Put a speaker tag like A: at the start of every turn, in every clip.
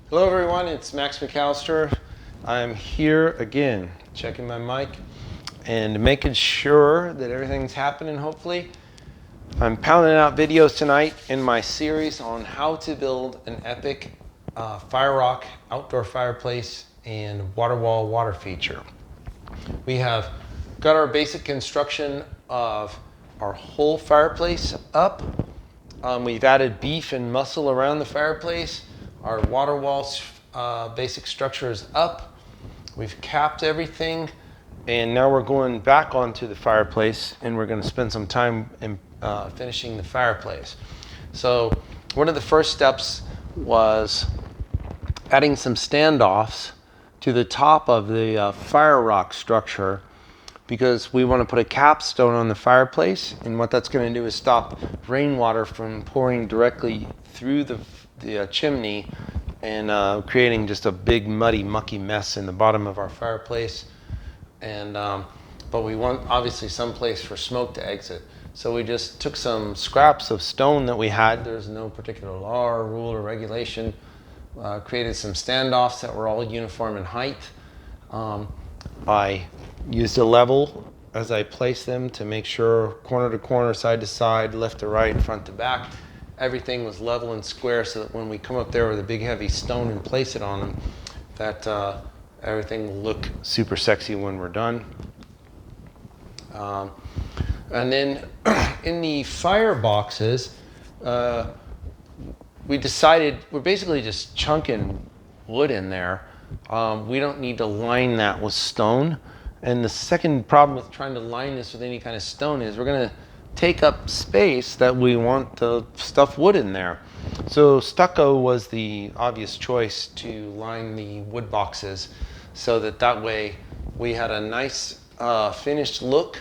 A: Hello everyone, it's Max McAllister. I'm here again, checking my mic and making sure that everything's happening, hopefully. I'm pounding out videos tonight in my series on how to build an epic FireRock outdoor fireplace and Waterwall water feature. We have got our basic construction of our whole fireplace up. We've added beef and muscle around the fireplace. Our water wall's basic structure is up. We've capped everything, and now we're going back onto the fireplace, and we're going to spend some time in finishing the fireplace. So one of the first steps was adding some standoffs to the top of the FireRock structure, because we want to put a capstone on the fireplace, and what that's going to do is stop rainwater from pouring directly through the chimney and creating just a big muddy mucky mess in the bottom of our fireplace. And but we want obviously some place for smoke to exit, so we just took some scraps of stone that we had. There's no particular law or rule or regulation. Created some standoffs that were all uniform in height. I used a level as I placed them to make sure corner to corner, side to side, left to right, front to back, everything was level and square, so that when we come up there with a big heavy stone and place it on them, that everything will look super sexy when we're done. And then in the fire boxes, we decided we're basically just chunking wood in there. We don't need to line that with stone. And the second problem with trying to line this with any kind of stone is we're going to take up space that we want to stuff wood in there. So stucco was the obvious choice to line the wood boxes, so that way we had a nice finished look.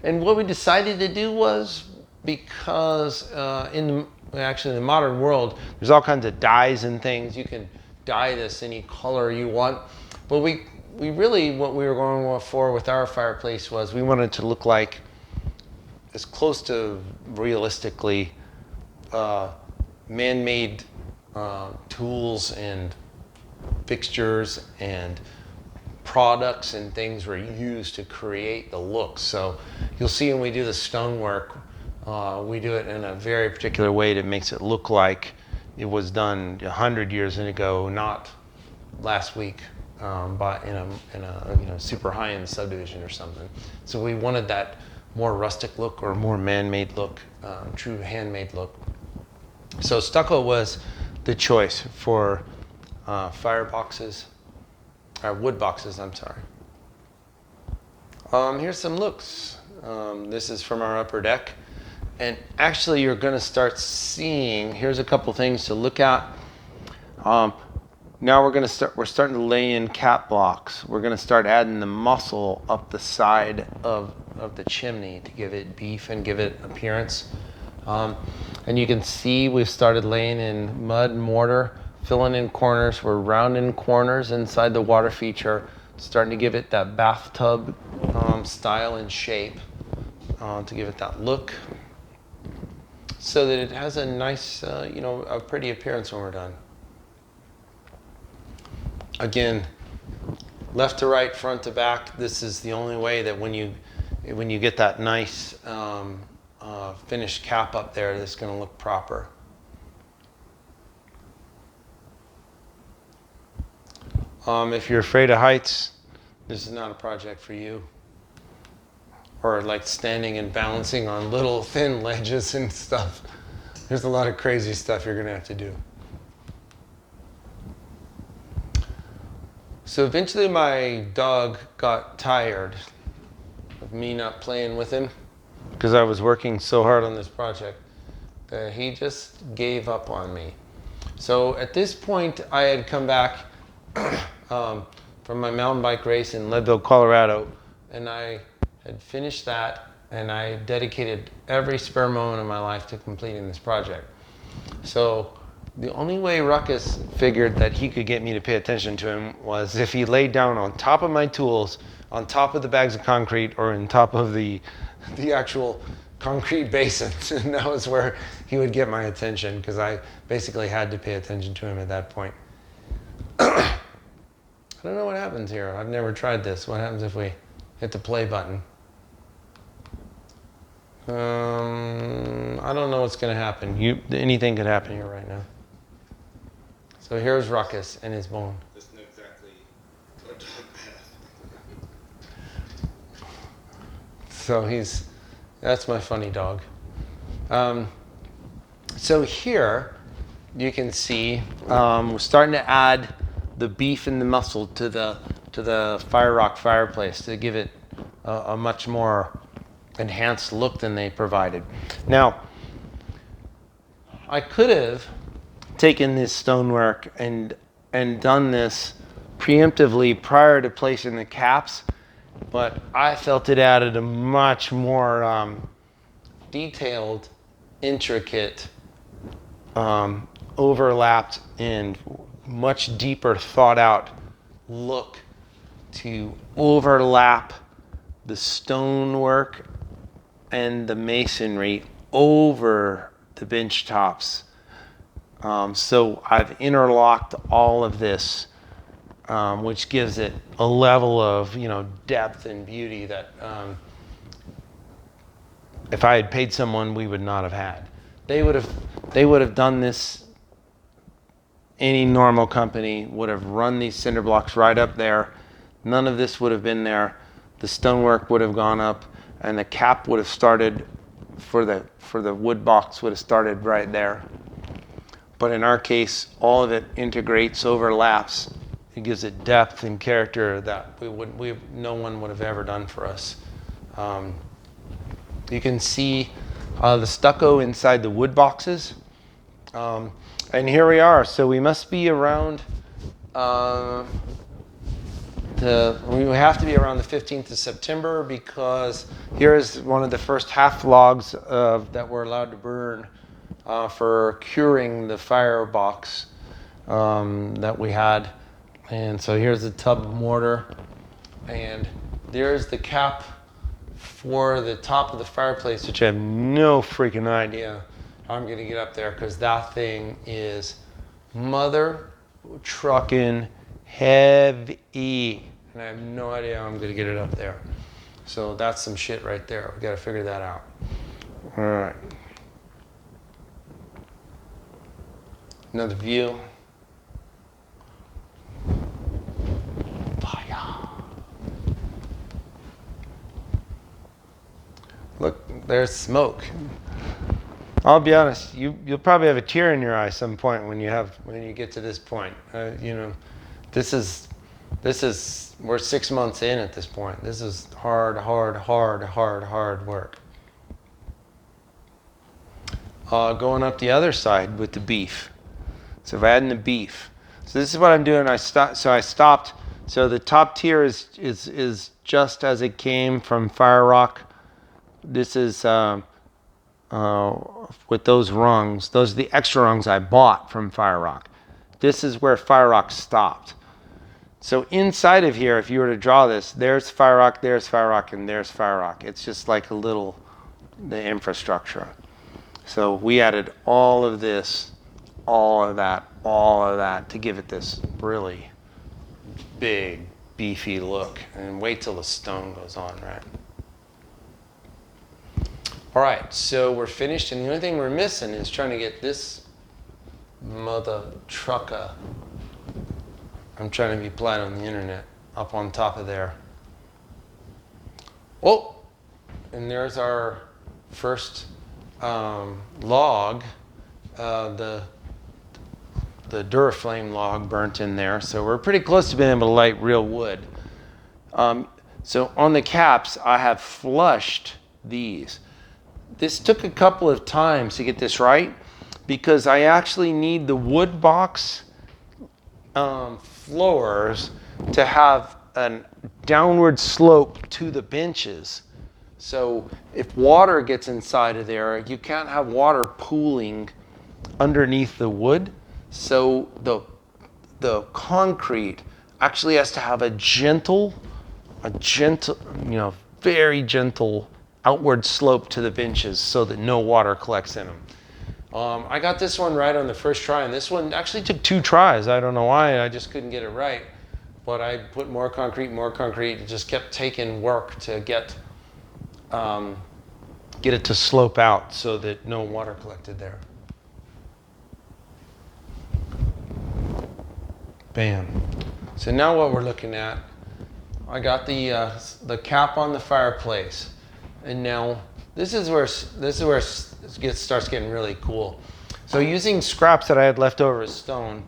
A: And what we decided to do was, because in the modern world, there's all kinds of dyes and things. You can dye this any color you want. But we really, what we were going for with our fireplace was we wanted to look like as close to realistically man-made tools and fixtures and products and things were used to create the look. So you'll see when we do the stonework, we do it in a very particular way that makes it look like it was done 100 years ago, not last week, but in a super high-end subdivision or something. So we wanted that more rustic look or more man-made look, true handmade look. So stucco was the choice for fire boxes, or wood boxes, I'm sorry. Here's some looks. This is from our upper deck. And actually you're gonna start seeing, here's a couple things to look at. Now we're starting to lay in cap blocks. We're gonna start adding the muscle up the side of the chimney to give it beef and give it appearance. And you can see we've started laying in mud and mortar, filling in corners. We're rounding corners inside the water feature, starting to give it that bathtub style and shape, to give it that look, so that it has a nice, a pretty appearance when we're done. Again, left to right, front to back, this is the only way that when you get that nice finished cap up there, that's going to look proper. If you're afraid of heights, this is not a project for you. Or like standing and balancing on little thin ledges and stuff. There's a lot of crazy stuff you're going to have to do. So eventually my dog got tired of me not playing with him, because I was working so hard on this project that he just gave up on me. So at this point I had come back from my mountain bike race in Leadville, Colorado, and I had finished that, and I dedicated every spare moment of my life to completing this project. So the only way Ruckus figured that he could get me to pay attention to him was if he laid down on top of my tools, on top of the bags of concrete, or on top of the actual concrete basins. And that was where he would get my attention, because I basically had to pay attention to him at that point. I don't know what happens here. I've never tried this. What happens if we hit the play button? I don't know what's going to happen. Anything could happen here right now. So here's Ruckus and his bone.
B: That's not exactly a dog path.
A: So that's my funny dog. So here you can see we're starting to add the beef and the muscle to the FireRock fireplace to give it a much more enhanced look than they provided. Now, I could have taken this stonework and done this preemptively prior to placing the caps, but I felt it added a much more detailed, intricate, overlapped, and much deeper thought out look to overlap the stonework and the masonry over the bench tops. So I've interlocked all of this, which gives it a level of depth and beauty that if I had paid someone, we would not have had. They would have done this. Any normal company would have run these cinder blocks right up there. None of this would have been there. The stonework would have gone up, and the cap would have started for the wood box would have started right there. But in our case, all of it integrates, overlaps. It gives it depth and character that no one would have ever done for us. You can see the stucco inside the wood boxes. And here we are. So we must be around we have to be around the 15th of September, because here is one of the first half logs that we're allowed to burn for curing the firebox that we had. And so here's the tub of mortar, and there's the cap for the top of the fireplace, which I have no freaking idea how I'm gonna get up there, because that thing is mother trucking heavy, and I have no idea how I'm gonna get it up there. So that's some shit right there. We gotta figure that out. All right. Another view. Fire. Look, there's smoke. I'll be honest, you'll probably have a tear in your eye some point when you get to this point. This is we're 6 months in at this point. This is hard work. Going up the other side with the beef. So if I add in the beef, so this is what I'm doing. I stopped. So the top tier is just as it came from FireRock. This is with those rungs. Those are the extra rungs I bought from FireRock. This is where FireRock stopped. So inside of here, if you were to draw this, there's FireRock, and there's FireRock. It's just like the infrastructure. So we added all of this, all of that to give it this really big, beefy look. And wait till the stone goes on, right? All right, so we're finished, and the only thing we're missing is trying to get this mother trucker. I'm trying to be polite on the internet, up on top of there. Oh, and there's our first log, the Duraflame log burnt in there. So we're pretty close to being able to light real wood. So on the caps, I have flushed these. This took a couple of times to get this right, because I actually need the wood box floors to have a downward slope to the benches. So if water gets inside of there, you can't have water pooling underneath the wood. So the concrete actually has to have a gentle, very gentle outward slope to the benches so that no water collects in them. I got this one right on the first try, and this one actually took 2 tries. I don't know why, I just couldn't get it right. But I put more concrete. It just kept taking work to get it to slope out so that no water collected there. Bam. So now what we're looking at, I got the cap on the fireplace, and now this is where it starts getting really cool. So using scraps that I had left over as stone,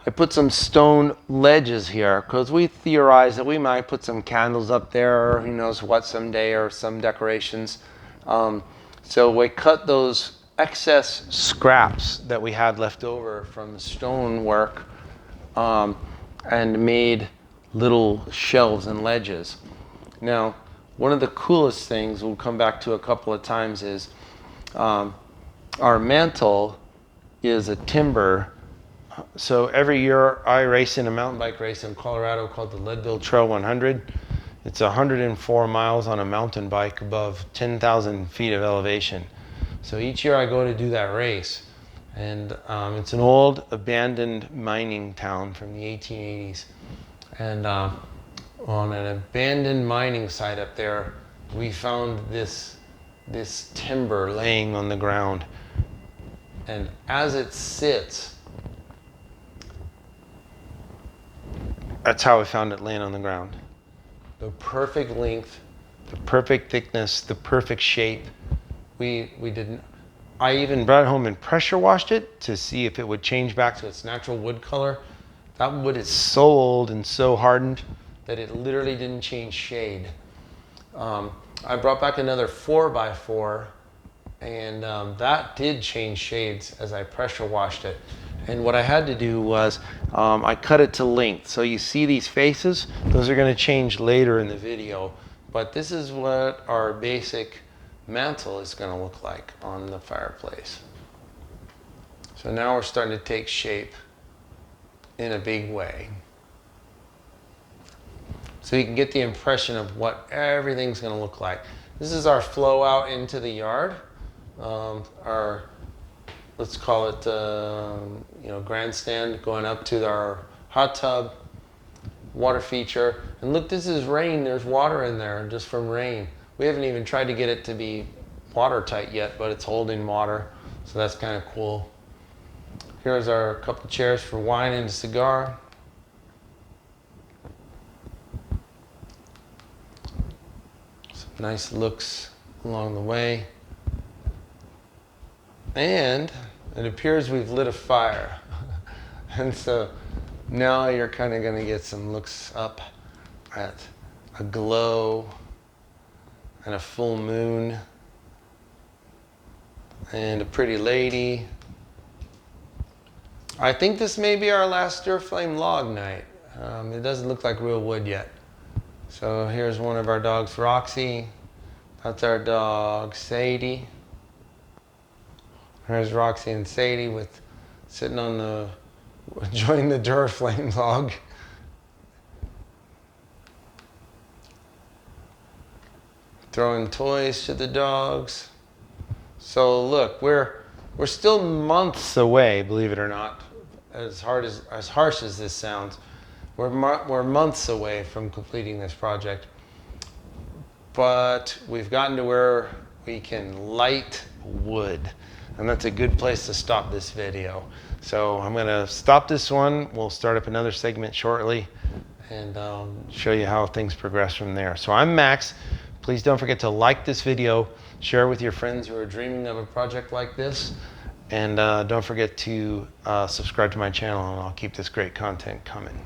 A: I put some stone ledges here because we theorized that we might put some candles up there, or who knows what someday, or some decorations. So we cut those excess scraps that we had left over from the stone work and made little shelves and ledges. Now, one of the coolest things we'll come back to a couple of times is our mantle is a timber. So every year I race in a mountain bike race in Colorado called the Leadville Trail 100. It's 104 miles on a mountain bike above 10,000 feet of elevation. So each year I go to do that race. And it's an old abandoned mining town from the 1880s. And on an abandoned mining site up there, we found this timber laying on the ground. And as it sits, that's how we found it laying on the ground. The perfect length, the perfect thickness, the perfect shape. I even brought it home and pressure washed it to see if it would change back to its natural wood color. That wood is so old and so hardened that it literally didn't change shade. I brought back another 4x4, and that did change shades as I pressure washed it. And what I had to do was I cut it to length. So you see these faces, those are going to change later in the video. But this is what our basic mantle is going to look like on the fireplace. So now we're starting to take shape in a big way. So you can get the impression of what everything's going to look like. This is our flow out into the yard. Our, let's call it, grandstand going up to our hot tub, water feature. And look, this is rain. There's water in there just from rain. We haven't even tried to get it to be watertight yet, but it's holding water. So that's kind of cool. Here's our couple chairs for wine and a cigar. Some nice looks along the way. And it appears we've lit a fire. And so now you're kind of going to get some looks up at a glow and a full moon and a pretty lady. I think this may be our last stir flame log night. It doesn't look like real wood yet. So here's one of our dogs, Roxy. That's our dog, Sadie. There's Roxy and Sadie sitting on enjoying the Duraflame log. Throwing toys to the dogs. So look, we're still months away, believe it or not. As harsh as this sounds, we're months away from completing this project. But we've gotten to where we can light wood, and that's a good place to stop this video. So I'm going to stop this one. We'll start up another segment shortly and show you how things progress from there. So I'm Max. Please don't forget to like this video, share it with your friends who are dreaming of a project like this, and don't forget to subscribe to my channel, and I'll keep this great content coming.